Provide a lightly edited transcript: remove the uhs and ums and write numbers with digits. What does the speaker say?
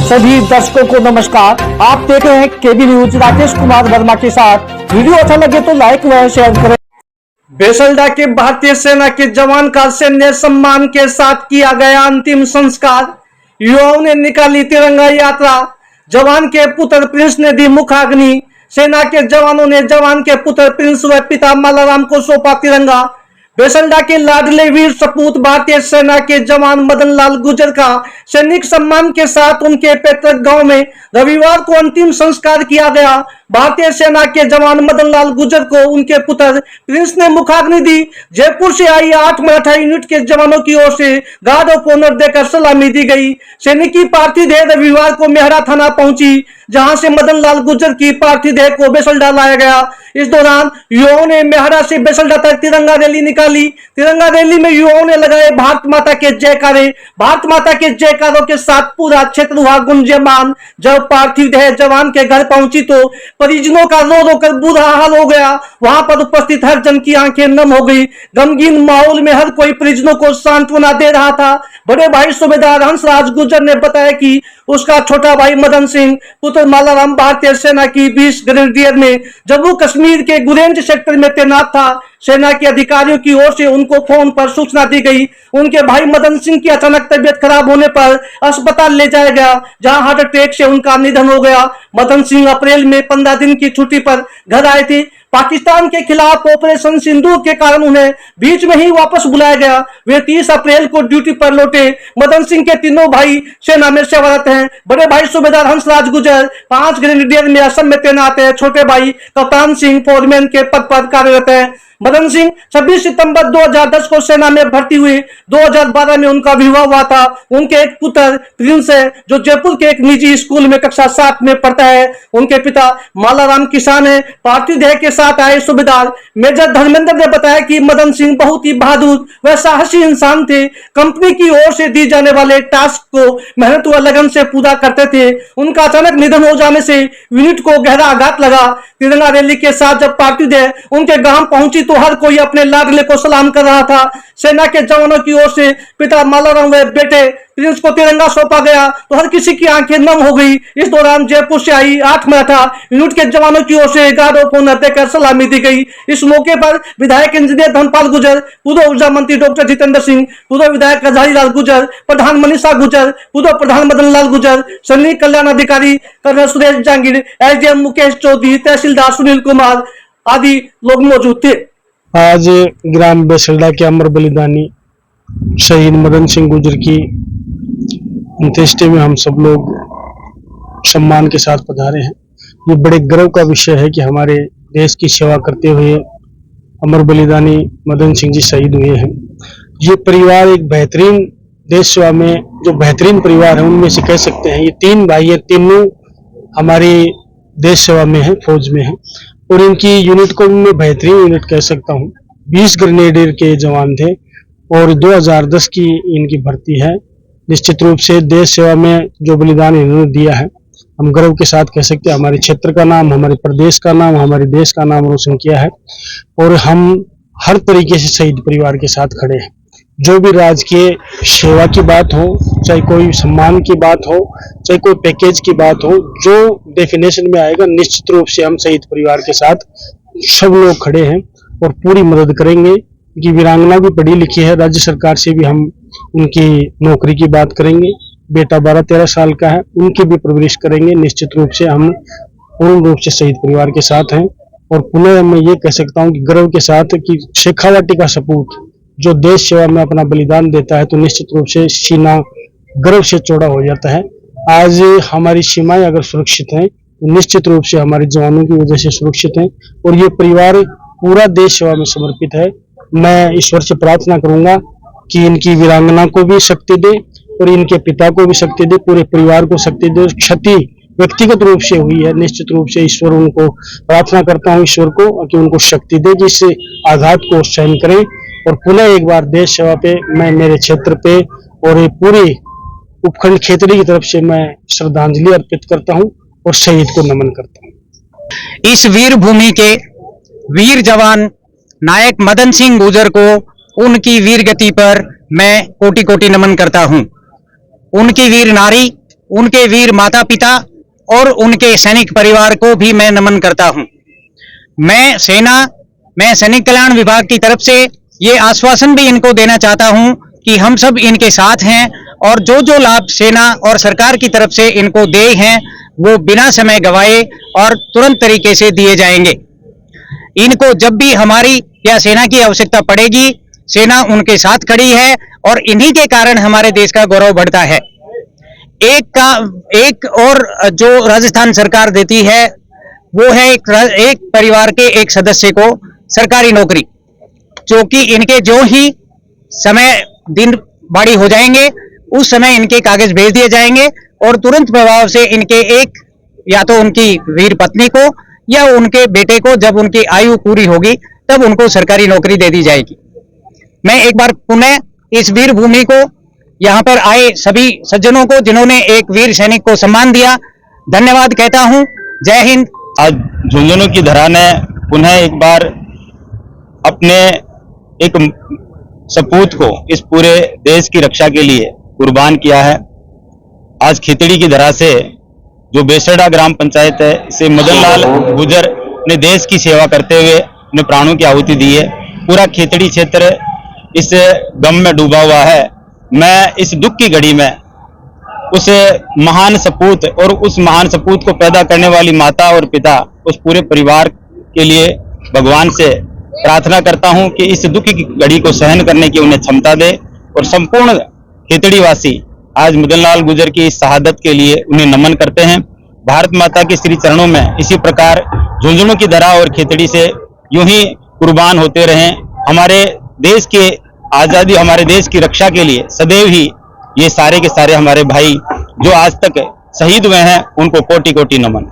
सभी दर्शकों को नमस्कार। आप देख रहे हैं केबी न्यूज राकेश कुमार वर्मा के साथ। वीडियो अच्छा लगे तो लाइक व शेयर करें। बेसल्डा के भारतीय सेना के जवान का सैन्य सम्मान के साथ किया गया अंतिम संस्कार। युवाओं ने निकाली तिरंगा यात्रा। जवान के पुत्र प्रिंस ने दी मुखाग्नि। सेना के जवानों ने जवान के पुत्र प्रिंस व पिता मालाराम को सौंपा तिरंगा। बेसल्डा के लाडले वीर सपूत भारतीय सेना के जवान मदन लाल गुर्जर का सैनिक सम्मान के साथ उनके पैतृक गांव में रविवार को अंतिम संस्कार किया गया। भारतीय सेना के जवान मदन लाल गुर्जर को उनके पुत्र प्रिंस ने मुखाग्नि दी। जयपुर से आई 8 मराठा यूनिट के जवानों की ओर से गार्ड ऑफ ऑनर देकर सलामी दी गई। सैनिक की पार्थिव देह रविवार को मेहरा थाना पहुंची, जहां से मदन लाल गुर्जर की पार्थिव देह को बेसल्डा लाया गया। इस दौरान युवाओं ने मेहरा से बेसल्डा तक तिरंगा रैली निकाली। तिरंगा रैली में युवाओं ने लगाए भारत माता के जयकारे। भारत माता के जयकारों के साथ पूरा क्षेत्र हुआ गुंजयमान। जब पार्थिव देह जवान के घर पहुंची तो परिजनों का रो रो कर बुरा हाल हो गया। वहां पर उपस्थित हर जन की आंखें नम हो गई। गमगीन माहौल में हर कोई परिजनों को सांत्वना दे रहा था। बड़े भाई सूबेदार हंसराज गुर्जर ने बताया कि उसका छोटा भाई मदन सिंह पुत्र मालाराम भारतीय सेना की 20 ग्रेनेडियर में जम्मू कश्मीर के गुरेज सेक्टर में तैनात था। सेना के अधिकारियों की ओर से उनको फोन पर सूचना दी गई। उनके भाई मदन सिंह की अचानक तबीयत खराब होने पर अस्पताल ले जाया गया, जहां हार्ट अटैक से उनका निधन हो गया। मदन सिंह अप्रैल में 15 दिन की छुट्टी पर घर आए थे। पाकिस्तान के खिलाफ ऑपरेशन सिंदूर के कारण उन्हें बीच में ही वापस बुलाया गया। वे 30 अप्रैल को ड्यूटी पर लौटे। मदन सिंह के तीनों भाई सेना में सेवारत हैं। बड़े भाई सूबेदार हंसराज गुर्जर 5 ग्रेनेडियर में असम में तैनात है। छोटे भाई कप्तान सिंह फोरमैन के पद पर कार्यरत है। मदन सिंह 26 सितंबर 2010 को सेना में भर्ती हुए। 2012 में उनका विवाह हुआ था। उनके एक पुत्र प्रिंस है, जो जयपुर के एक निजी स्कूल में कक्षा 7 में पढ़ता है। उनके पिता मालाराम किसान है। पार्थिव देह के साथ आए सूबेदार मेजर धर्मेंद्र ने बताया कि मदन सिंह बहुत ही बहादुर व साहसी इंसान थे। कंपनी की ओर से दी जाने वाले टास्क को मेहनत व लगन से पूरा करते थे। उनका अचानक निधन हो जाने से यूनिट को गहरा आघात लगा। तिरंगा रैली के साथ जब पार्थिव देह उनके गांव पहुंची तो हर कोई अपने लाडले को सलाम कर रहा था। सेना के जवानों की ओर से पिता मालाराम व बेटे प्रिंस को तिरंगा सौंपा गया तो हर किसी की आंखें नम हो गई। इस दौरान जयपुर से आई 8 मराठा यूनिट के जवानों की ओर से गार्ड ऑफ ऑनर देकर सलामी दी गई। इस मौके पर विधायक इंजीनियर धनपाल गुर्जर, पूर्व ऊर्जा मंत्री डॉक्टर जितेंद्र सिंह, पूर्व विधायक कजारी लाल गुर्जर, प्रधान मनीषा गुर्जर, पूर्व प्रधान मदन लाल गुर्जर, सैनिक कल्याण अधिकारी कर्नल सुरेश जहांगीर, एसडीएम मुकेश चौधरी, तहसीलदार सुनील कुमार आदि लोग मौजूद थे। आज ग्राम बेसल्डा के अमर बलिदानी शहीद मदन सिंह गुर्जर की अंत्येष्टि में हम सब लोग सम्मान के साथ पधारे हैं। ये बड़े गर्व का विषय है कि हमारे देश की सेवा करते हुए अमर बलिदानी मदन सिंह जी शहीद हुए हैं। ये परिवार एक बेहतरीन देश सेवा में जो बेहतरीन परिवार है उनमें से कह सकते हैं। ये 3 भाई है, तीनों हमारी देश सेवा में है, फौज में है और इनकी यूनिट को मैं बेहतरीन यूनिट कह सकता हूँ। 20 ग्रेनेडियर के जवान थे और 2010 की इनकी भर्ती है। निश्चित रूप से देश सेवा में जो बलिदान इन्होंने दिया है, हम गर्व के साथ कह सकते हैं। हमारे क्षेत्र का नाम, हमारे प्रदेश का नाम, हमारे देश का नाम रोशन किया है और हम हर तरीके से शहीद परिवार के साथ खड़े हैं। जो भी राजकीय सेवा की बात हो, चाहे कोई सम्मान की बात हो, चाहे कोई पैकेज की बात हो, जो डेफिनेशन में आएगा निश्चित रूप से हम शहीद परिवार के साथ सब लोग खड़े हैं और पूरी मदद करेंगे। उनकी वीरांगना भी पढ़ी लिखी है, राज्य सरकार से भी हम उनकी नौकरी की बात करेंगे। बेटा 12-13 साल का है, उनकी भी परवरिश करेंगे। निश्चित रूप से हम पूर्ण रूप से शहीद परिवार के साथ हैं और पुनः मैं ये कह सकता हूँ कि गर्व के साथ कि शेखावाटी का सपूत जो देश सेवा में अपना बलिदान देता है तो निश्चित रूप से सीना गर्व से चौड़ा हो जाता है। आज हमारी सीमाएं अगर सुरक्षित हैं तो निश्चित रूप से हमारे जवानों की वजह से सुरक्षित हैं और ये परिवार पूरा देश सेवा में समर्पित है। मैं ईश्वर से प्रार्थना करूंगा कि इनकी वीरांगना को भी शक्ति दे और इनके पिता को भी शक्ति दे, पूरे परिवार को शक्ति दे। क्षति व्यक्तिगत रूप से हुई है, निश्चित रूप से ईश्वर उनको प्रार्थना करता हूँ ईश्वर को कि उनको शक्ति दे, जिससे आघात को सहन करें और पुनः एक बार देश सेवा पे मैं मेरे क्षेत्र पे और ये पूरी उपखंड खेतरी की तरफ से मैं श्रद्धांजलि अर्पित करता हूँ और शहीद को नमन करता हूँ। इस वीर भूमि के वीर जवान नायक मदन सिंह गुर्जर को उनकी वीर गति पर मैं कोटि कोटि नमन करता हूं। उनकी वीर नारी उनके वीर माता पिता और उनके सैनिक परिवार को भी मैं नमन करता हूं। मैं सैनिक कल्याण विभाग की तरफ से ये आश्वासन भी इनको देना चाहता हूं कि हम सब इनके साथ हैं और जो जो लाभ सेना और सरकार की तरफ से इनको दिए हैं वो बिना समय गवाए और तुरंत तरीके से दिए जाएंगे। इनको जब भी हमारी या सेना की आवश्यकता पड़ेगी, सेना उनके साथ खड़ी है और इन्हीं के कारण हमारे देश का गौरव बढ़ता है। एक और जो राजस्थान सरकार देती है वो है एक परिवार के एक सदस्य को सरकारी नौकरी, जो कि इनके जो ही समय दिन बाड़ी हो जाएंगे उस समय इनके कागज भेज दिए जाएंगे और तुरंत प्रभाव से इनके एक या तो उनकी वीर पत्नी को या उनके बेटे को जब उनकी आयु पूरी होगी तब उनको सरकारी नौकरी दे दी जाएगी। मैं एक बार पुनः इस वीर भूमि को यहाँ पर आए सभी सज्जनों को जिन्होंने एक वीर सैनिक को सम्मान दिया, धन्यवाद कहता हूँ। जय हिंद। आज झुंझुनू की धरा ने पुनः एक बार अपने एक सपूत को इस पूरे देश की रक्षा के लिए कुर्बान किया है। आज खितड़ी की धरा से जो बेसरडा ग्राम पंचायत है से मदन लाल गुजर ने देश की सेवा करते हुए अपने प्राणों की आहुति दी है। पूरा खितड़ी क्षेत्र इस गम में डूबा हुआ है। मैं इस दुख की घड़ी में उस महान सपूत और उस महान सपूत को पैदा करने वाली माता और पिता, उस पूरे परिवार के लिए भगवान से प्रार्थना करता हूं कि इस दुख की घड़ी को सहन करने की उन्हें क्षमता दे और संपूर्ण खितड़ी वासी आज मदन लाल गुजर की इस शहादत के लिए उन्हें नमन करते हैं। भारत माता के श्री चरणों में इसी प्रकार झुंझुनू की धरा और खितड़ी से यूं ही कुर्बान होते रहें। हमारे देश के आजादी, हमारे देश की रक्षा के लिए सदैव ही ये सारे के सारे हमारे भाई जो आज तक शहीद हुए हैं उनको कोटि कोटि नमन।